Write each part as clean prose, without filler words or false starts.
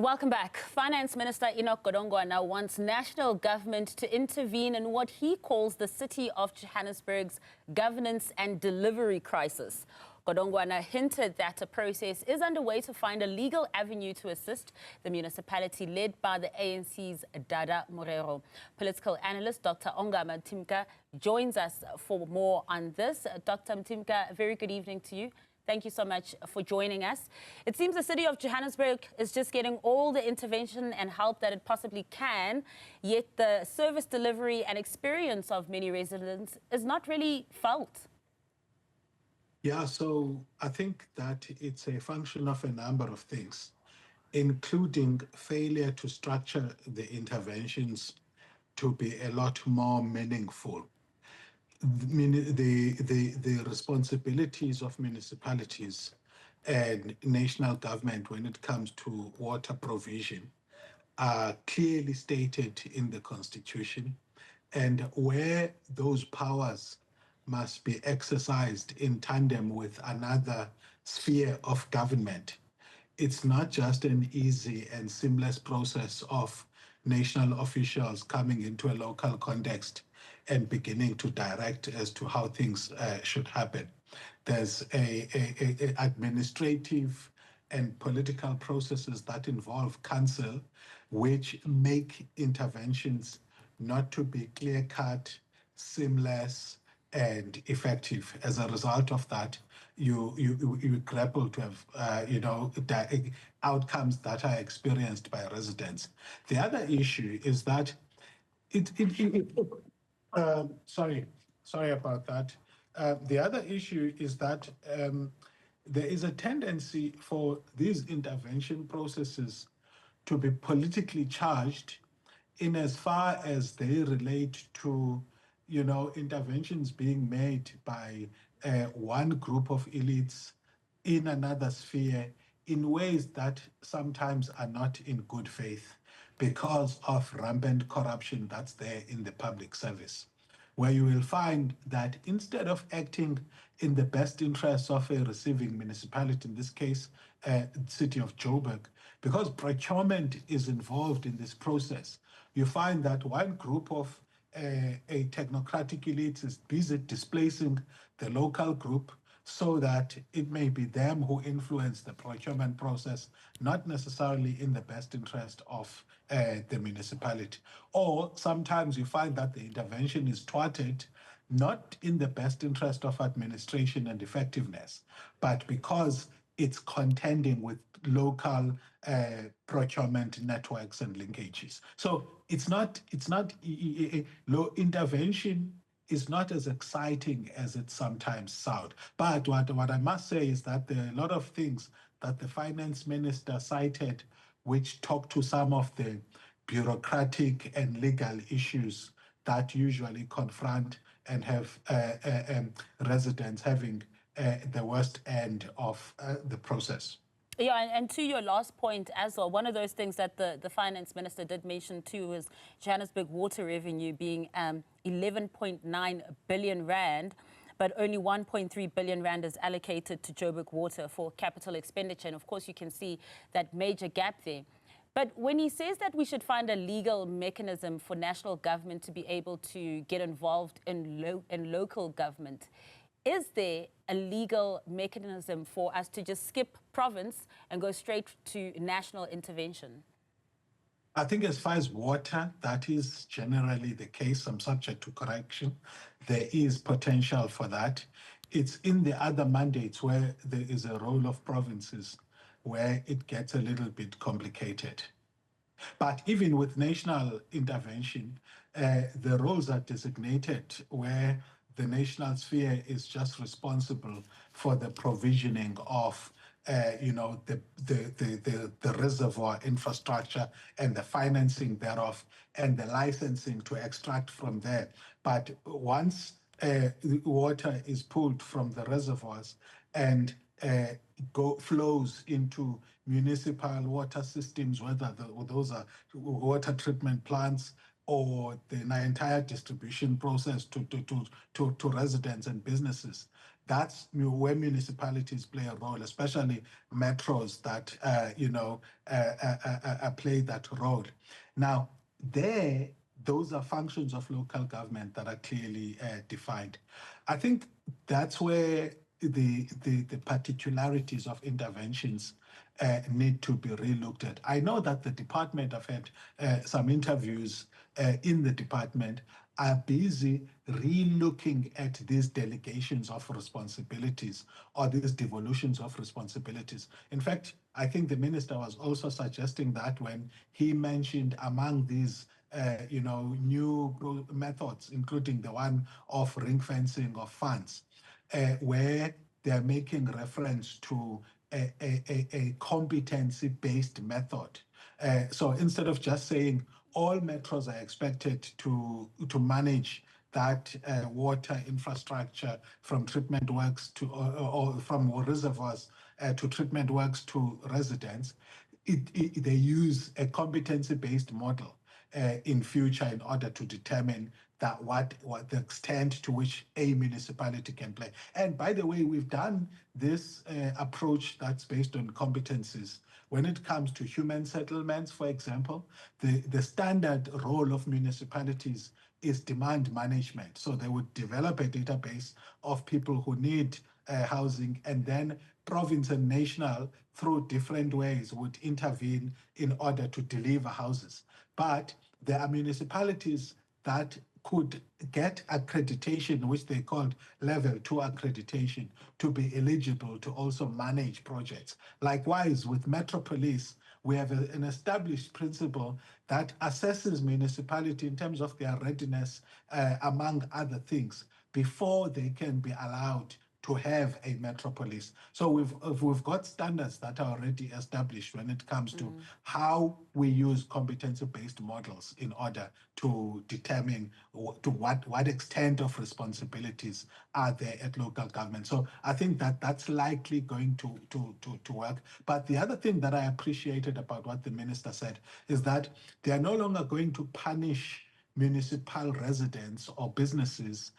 Welcome back. Finance Minister Enoch Godongwana wants national government to intervene in what he calls the City of Johannesburg's governance and delivery crisis. Godongwana hinted that a process is underway to find a legal avenue to assist the municipality led by the ANC's Dada Morero. Political analyst Dr Ongama Mtimka joins us for more on this. Dr Mtimka, a very good evening to you. Thank you so much for joining us. It seems the City of Johannesburg is just getting all the intervention and help that it possibly can, yet the service delivery and experience of many residents is not really felt. Yeah, so I think that it's a function of a number of things, including failure to structure the interventions to be a lot more meaningful. The responsibilities of municipalities and national government when it comes to water provision are clearly stated in the Constitution, and where those powers must be exercised in tandem with another sphere of government. It's not just an easy and seamless process of national officials coming into a local context and beginning to direct as to how things should happen. There's a administrative and political processes that involve council, which make interventions not to be clear-cut, seamless, and effective. As a result of that, you grapple to have outcomes that are experienced by residents. The other issue is that sorry about that. The other issue is that there is a tendency for these intervention processes to be politically charged in as far as they relate to, interventions being made by one group of elites in another sphere in ways that sometimes are not in good faith because of rampant corruption that's there in the public service, where you will find that instead of acting in the best interests of a receiving municipality, in this case, City of Joburg, because procurement is involved in this process, you find that one group of a technocratic elite is busy displacing the local group so that it may be them who influence the procurement process, not necessarily in the best interest of the municipality. Or sometimes you find that the intervention is thwarted not in the best interest of administration and effectiveness, but because it's contending with local procurement networks and linkages. So low intervention is not as exciting as it sometimes sounds. But what I must say is that there are a lot of things that the finance minister cited which talk to some of the bureaucratic and legal issues that usually confront and have residents having the worst end of the process. Yeah, and to your last point as well, one of those things that the finance minister did mention too was Johannesburg water revenue being 11.9 billion rand, but only 1.3 billion rand is allocated to Joburg water for capital expenditure. And of course, you can see that major gap there. But when he says that we should find a legal mechanism for national government to be able to get involved in local government, is there a legal mechanism for us to just skip province and go straight to national intervention? I think as far as water, that is generally the case. I'm subject to correction. There is potential for that. It's in the other mandates where there is a role of provinces where it gets a little bit complicated. But even with national intervention, the roles are designated where the national sphere is just responsible for the provisioning of the reservoir infrastructure and the financing thereof and the licensing to extract from there. But once water is pulled from the reservoirs and flows into municipal water systems, whether those are water treatment plants or the entire distribution process to residents and businesses, that's where municipalities play a role, especially metros that play that role. Now, those are functions of local government that are clearly defined. I think that's where the particularities of interventions need to be relooked at. I know that the department, I've had some interviews in the department, are busy relooking at these delegations of responsibilities or these devolutions of responsibilities. In fact, I think the minister was also suggesting that when he mentioned among these new methods, including the one of ring fencing of funds, where they're making reference to a competency-based method. So instead of just saying all metros are expected to manage that water infrastructure from treatment works to or from reservoirs to treatment works to residents, they use a competency-based model in future in order to determine that what the extent to which a municipality can play. And by the way, we've done this approach that's based on competencies. When it comes to human settlements, for example, the standard role of municipalities is demand management. So they would develop a database of people who need housing, and then province and national, through different ways, would intervene in order to deliver houses. But there are municipalities that could get accreditation, which they called level 2 accreditation, to be eligible to also manage projects. Likewise, with Metropolis, we have an established principle that assesses municipality in terms of their readiness, among other things, before they can be allowed to have a metropolis. So we've got standards that are already established when it comes to how we use competency-based models in order to determine to what extent of responsibilities are there at local government. So I think that that's likely going to work. But the other thing that I appreciated about what the minister said is that they are no longer going to punish municipal residents or businesses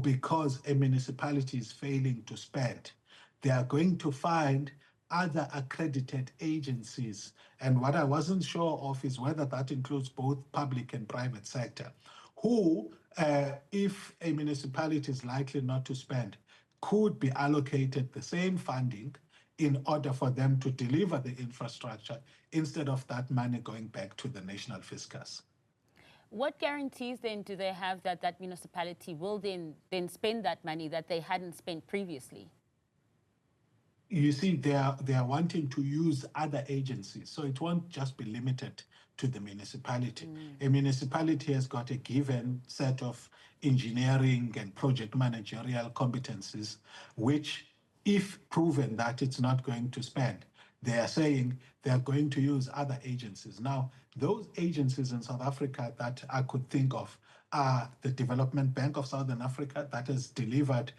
because a municipality is failing to spend. They are going to find other accredited agencies. And what I wasn't sure of is whether that includes both public and private sector, who, if a municipality is likely not to spend, could be allocated the same funding in order for them to deliver the infrastructure instead of that money going back to the national fiscus. What guarantees then do they have that that municipality will then spend that money that they hadn't spent previously? You see, they are wanting to use other agencies, so it won't just be limited to the municipality. A municipality has got a given set of engineering and project managerial competencies, which, if proven that it's not going to spend, they are saying they are going to use other agencies. Now, those agencies in South Africa that I could think of are the Development Bank of Southern Africa, that has delivered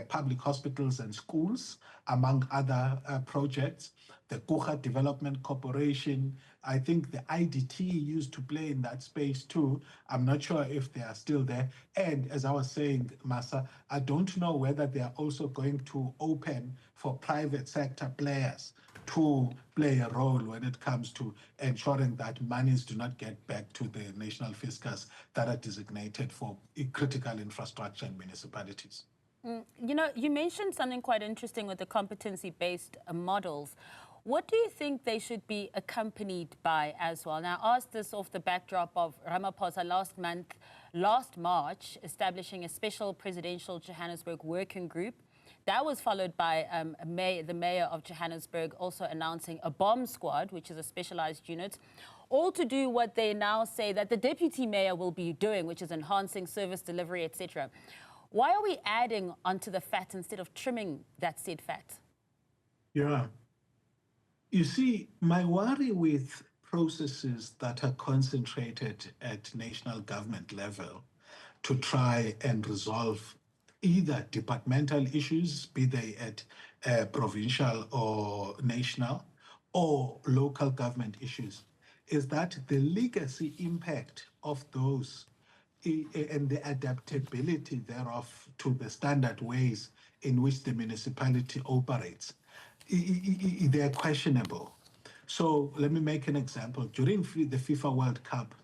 public hospitals and schools, among other projects. The Kucha Development Corporation, I think the IDT used to play in that space too. I'm not sure if they are still there. And as I was saying, Masa, I don't know whether they are also going to open for private sector players to play a role when it comes to ensuring that monies do not get back to the national fiscus that are designated for critical infrastructure in municipalities. You know, you mentioned something quite interesting with the competency-based models. What do you think they should be accompanied by as well? Now, I asked this off the backdrop of Ramaphosa last March, establishing a special presidential Johannesburg working group. That was followed by the mayor of Johannesburg also announcing a bomb squad, which is a specialized unit, all to do what they now say that the deputy mayor will be doing, which is enhancing service delivery, etc. Why are we adding onto the fat instead of trimming that said fat? Yeah. You see, my worry with processes that are concentrated at national government level to try and resolve either departmental issues, be they at provincial or national, or local government issues, is that the legacy impact of those and the adaptability thereof to the standard ways in which the municipality operates, they're questionable. So let me make an example. During the FIFA World Cup,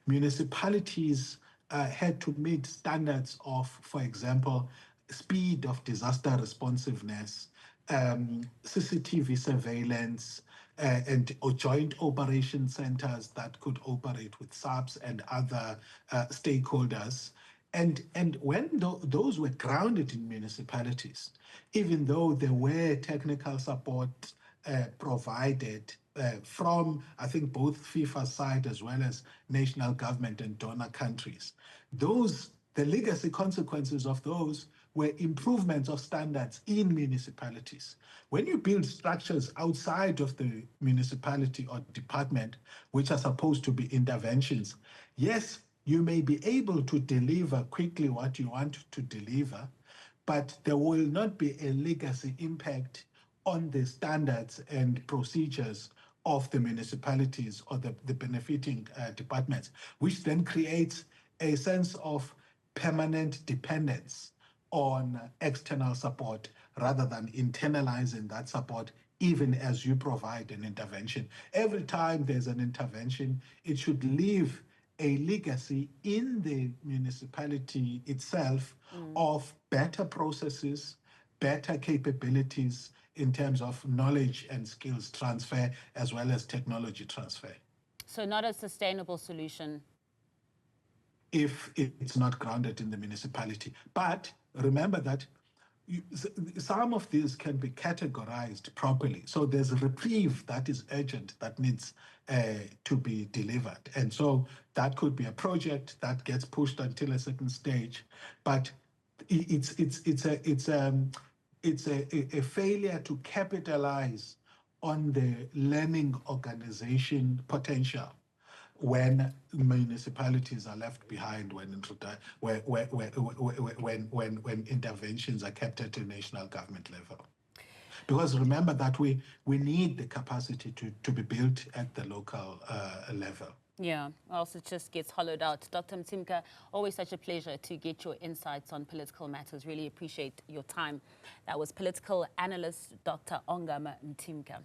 municipalities had to meet standards of, for example, speed of disaster responsiveness, CCTV surveillance, and joint operation centers that could operate with SAPs and other stakeholders. And when those were grounded in municipalities, even though there were technical support provided from, I think, both FIFA side as well as national government and donor countries, the legacy consequences of those were improvements of standards in municipalities. When you build structures outside of the municipality or department, which are supposed to be interventions, yes, you may be able to deliver quickly what you want to deliver, but there will not be a legacy impact on the standards and procedures of the municipalities or the benefiting departments, which then creates a sense of permanent dependence on external support rather than internalizing that support even as you provide an intervention. Every time there's an intervention, it should leave a legacy in the municipality itself of better processes, better capabilities in terms of knowledge and skills transfer as well as technology transfer. So not a sustainable solution if it's not grounded in the municipality. But remember that some of these can be categorized properly. So there's a reprieve that is urgent that needs to be delivered. And so that could be a project that gets pushed until a certain stage. But it's a failure to capitalize on the learning organization potential when municipalities are left behind when interventions are kept at a national government level. Because remember that we need the capacity to be built at the local level. Yeah, or else it just gets hollowed out. Dr. Mtimka, always such a pleasure to get your insights on political matters. Really appreciate your time. That was political analyst Dr. Ongama Mtimka.